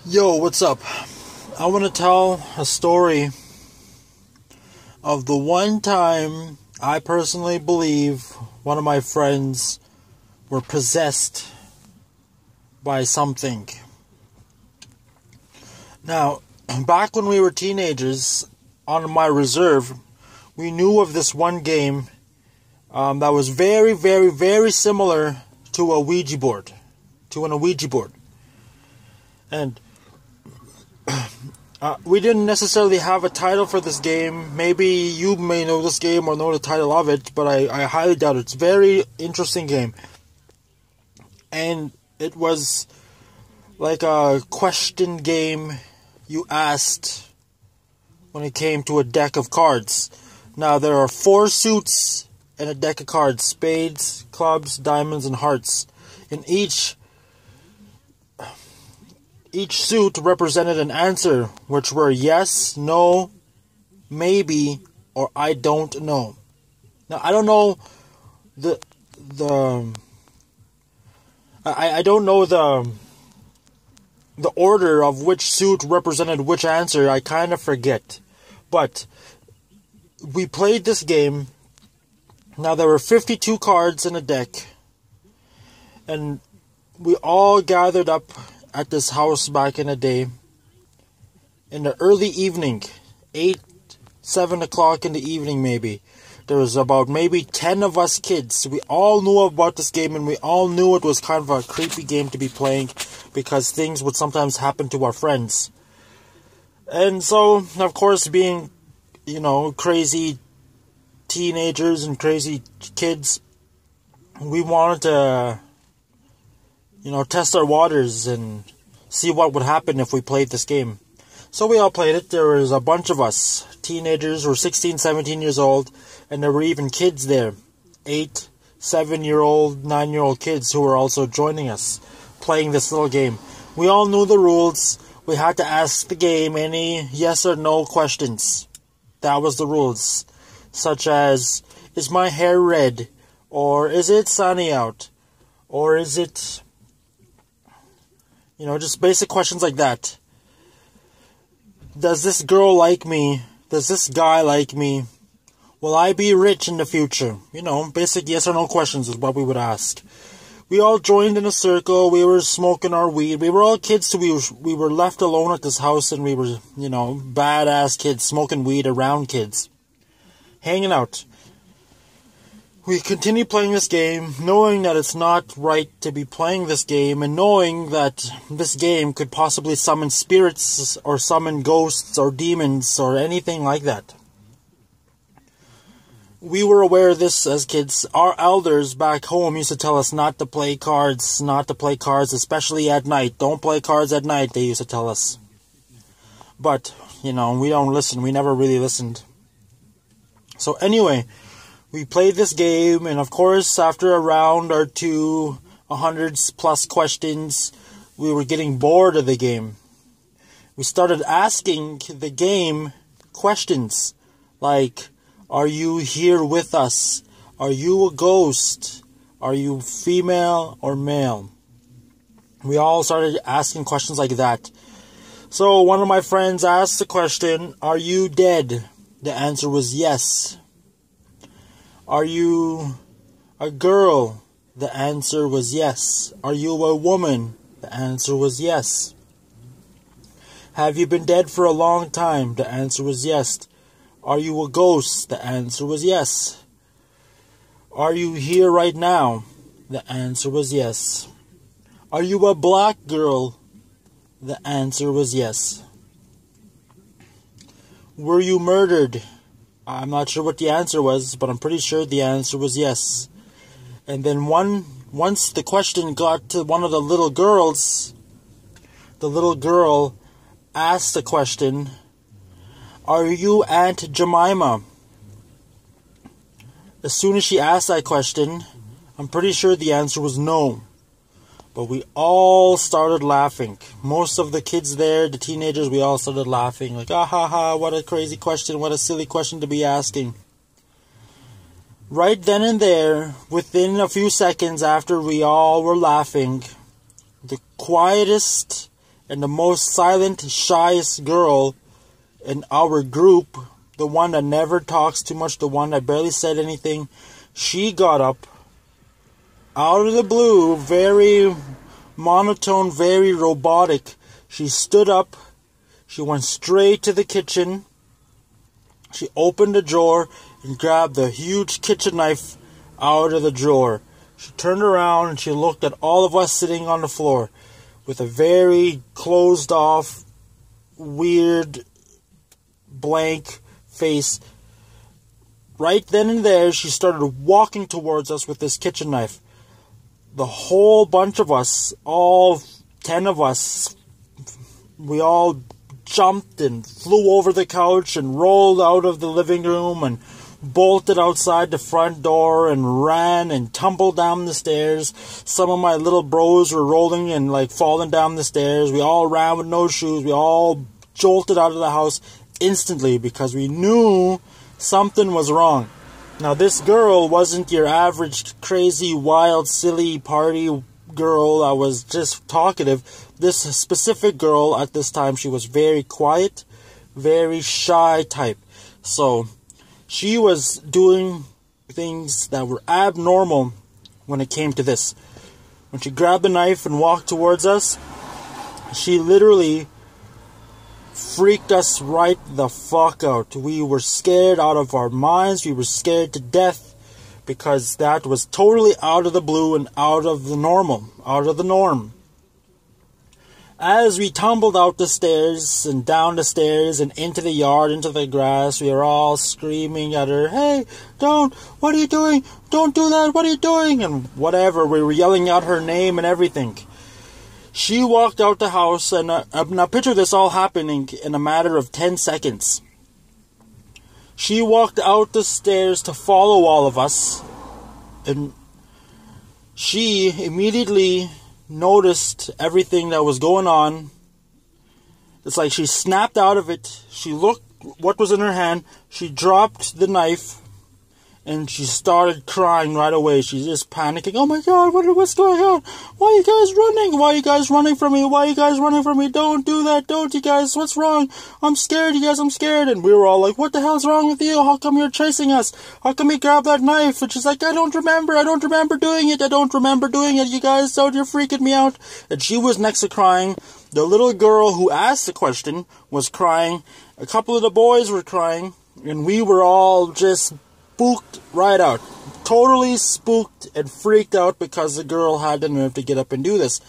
Yo, what's up? I want to tell a story of the one time I personally believe one of my friends were possessed by something. Now, back when we were teenagers, on my reserve, we knew of this one game that was very, very, very similar to an Ouija board. And we didn't necessarily have a title for this game. Maybe you may know this game or know the title of it, but I highly doubt it. It's a very interesting game. And it was like a question game you asked when it came to a deck of cards. Now, there are 4 suits in a deck of cards: spades, clubs, diamonds, and hearts. In each suit represented an answer, which were yes, no, maybe, or I don't know. Now, I don't know I don't know the order of which suit represented which answer. I kind of forget. But we played this game. Now, there were 52 cards in a deck, and we all gathered up at this house back in the day in the early evening, 7 o'clock in the evening maybe. There was about maybe 10 of us kids. We all knew about this game, and we all knew it was kind of a creepy game to be playing because things would sometimes happen to our friends. And so, of course, being, crazy teenagers and crazy kids, we wanted to test our waters and see what would happen if we played this game. So we all played it. There was a bunch of us. Teenagers were 16, 17 years old, and there were even kids there. 8, 7-year-old, 9-year-old kids who were also joining us, playing this little game. We all knew the rules. We had to ask the game any yes or no questions. That was the rules. Such as, is my hair red? Or is it sunny out? Or is it... just basic questions like that. Does this girl like me? Does this guy like me? Will I be rich in the future? Basic yes or no questions is what we would ask. We all joined in a circle. We were smoking our weed. We were all kids, so we were left alone at this house, and we were, badass kids, smoking weed around kids. Hanging out. We continue playing this game, knowing that it's not right to be playing this game, and knowing that this game could possibly summon spirits, or summon ghosts, or demons, or anything like that. We were aware of this as kids. Our elders back home used to tell us not to play cards, especially at night. Don't play cards at night, they used to tell us. But, we don't listen. We never really listened. So anyway, we played this game, and of course, after a round or two, 100 plus questions, we were getting bored of the game. We started asking the game questions like, are you here with us? Are you a ghost? Are you female or male? We all started asking questions like that. So one of my friends asked the question, are you dead? The answer was yes. Are you a girl? The answer was yes. Are you a woman? The answer was yes. Have you been dead for a long time? The answer was yes. Are you a ghost? The answer was yes. Are you here right now? The answer was yes. Are you a black girl? The answer was yes. Were you murdered? I'm not sure what the answer was, but I'm pretty sure the answer was yes. And then once the question got to one of the little girls, the little girl asked the question, are you Aunt Jemima? As soon as she asked that question, I'm pretty sure the answer was no. But we all started laughing. Most of the kids there, the teenagers, we all started laughing. Like, ah ha ha, what a crazy question, what a silly question to be asking. Right then and there, within a few seconds after we all were laughing, the quietest and the most silent, shyest girl in our group, the one that never talks too much, the one that barely said anything, she got up out of the blue, very monotone, very robotic. She stood up, she went straight to the kitchen, she opened the drawer and grabbed the huge kitchen knife out of the drawer. She turned around and she looked at all of us sitting on the floor with a very closed off, weird, blank face. Right then and there, she started walking towards us with this kitchen knife. The whole bunch of us, all 10 of us, we all jumped and flew over the couch and rolled out of the living room and bolted outside the front door and ran and tumbled down the stairs. Some of my little bros were rolling and like falling down the stairs. We all ran with no shoes. We all jolted out of the house instantly because we knew something was wrong. Now, this girl wasn't your average crazy, wild, silly party girl that was just talkative. This specific girl at this time, she was very quiet, very shy type. So she was doing things that were abnormal when it came to this. When she grabbed the knife and walked towards us, she literally freaked us right the fuck out. We were scared out of our minds. We were scared to death because that was totally out of the blue and out of the norm. As we tumbled out the stairs and down the stairs and into the yard, into the grass, we were all screaming at her, "Hey, don't, what are you doing? Don't do that, what are you doing?" And whatever, we were yelling out her name and everything. She walked out the house, and now picture this all happening in a matter of 10 seconds. She walked out the stairs to follow all of us, and she immediately noticed everything that was going on. It's like she snapped out of it. She looked what was in her hand. She dropped the knife, and she started crying right away. She's just panicking. "Oh my God, what's going on? Why are you guys running? Why are you guys running from me? Why are you guys running from me? Don't do that. Don't, you guys. What's wrong? I'm scared, you guys. I'm scared." And we were all like, "What the hell's wrong with you? How come you're chasing us? How come you grabbed that knife?" And she's like, I don't remember doing it. You guys, don't, you're freaking me out." And she was next to crying. The little girl who asked the question was crying. A couple of the boys were crying. And we were all just spooked right out. Totally spooked and freaked out because the girl had the nerve to get up and do this.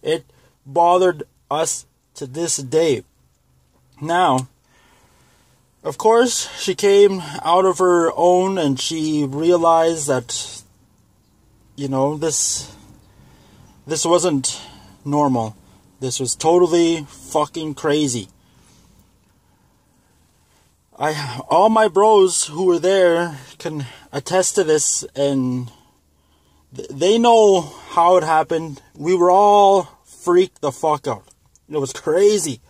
It bothered us to this day. Now, of course, she came out of her own and she realized that, this wasn't normal. This was totally fucking crazy. All my bros who were there can attest to this, and they know how it happened. We were all freaked the fuck out. It was crazy.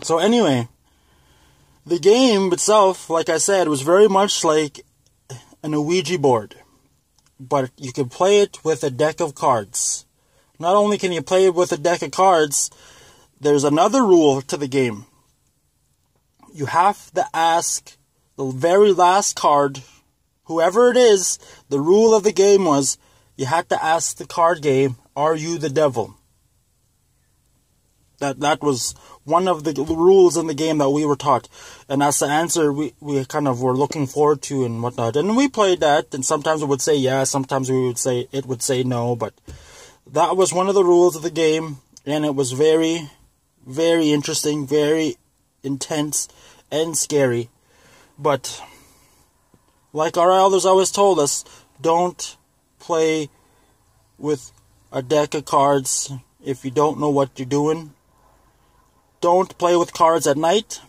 So anyway, the game itself, like I said, was very much like an Ouija board, but you can play it with a deck of cards. Not only can you play it with a deck of cards, there's another rule to the game. You have to ask the very last card, whoever it is. The rule of the game was you had to ask the card game, "Are you the devil?" That was one of the rules in the game that we were taught. And that's the answer we kind of were looking forward to and whatnot. And we played that, and sometimes it would say yes, sometimes it would say no, but that was one of the rules of the game, and it was very, very interesting, very intense and scary. But like our elders always told us, don't play with a deck of cards if you don't know what you're doing. Don't play with cards at night,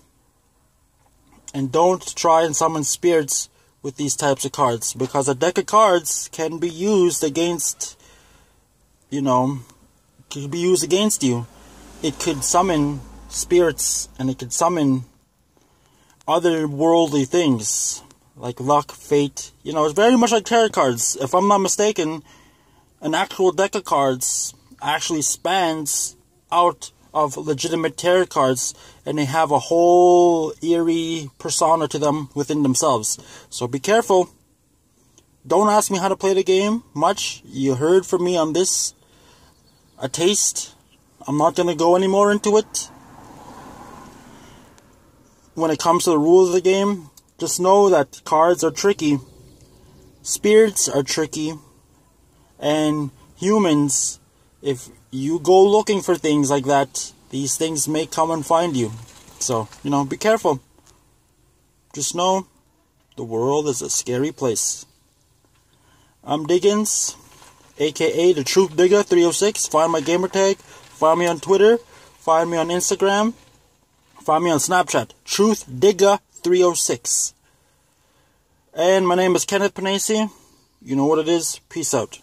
and don't try and summon spirits with these types of cards, because a deck of cards can be used against you. It could summon spirits, and it could summon other worldly things like luck, fate. It's very much like tarot cards. If I'm not mistaken, an actual deck of cards actually spans out of legitimate tarot cards, and they have a whole eerie persona to them within themselves. So be careful. Don't ask me how to play the game much. You heard from me on this, a taste. I'm not going to go any more into it. When it comes to the rules of the game, just know that cards are tricky, spirits are tricky, and humans, if you go looking for things like that, these things may come and find you. So, be careful. Just know, the world is a scary place. I'm Diggins, aka the Truth Digger 306. Find my gamer tag. Find me on Twitter. Find me on Instagram. Find me on Snapchat. Truth Digger 306. And my name is Kenneth Panacea. You know what it is. Peace out.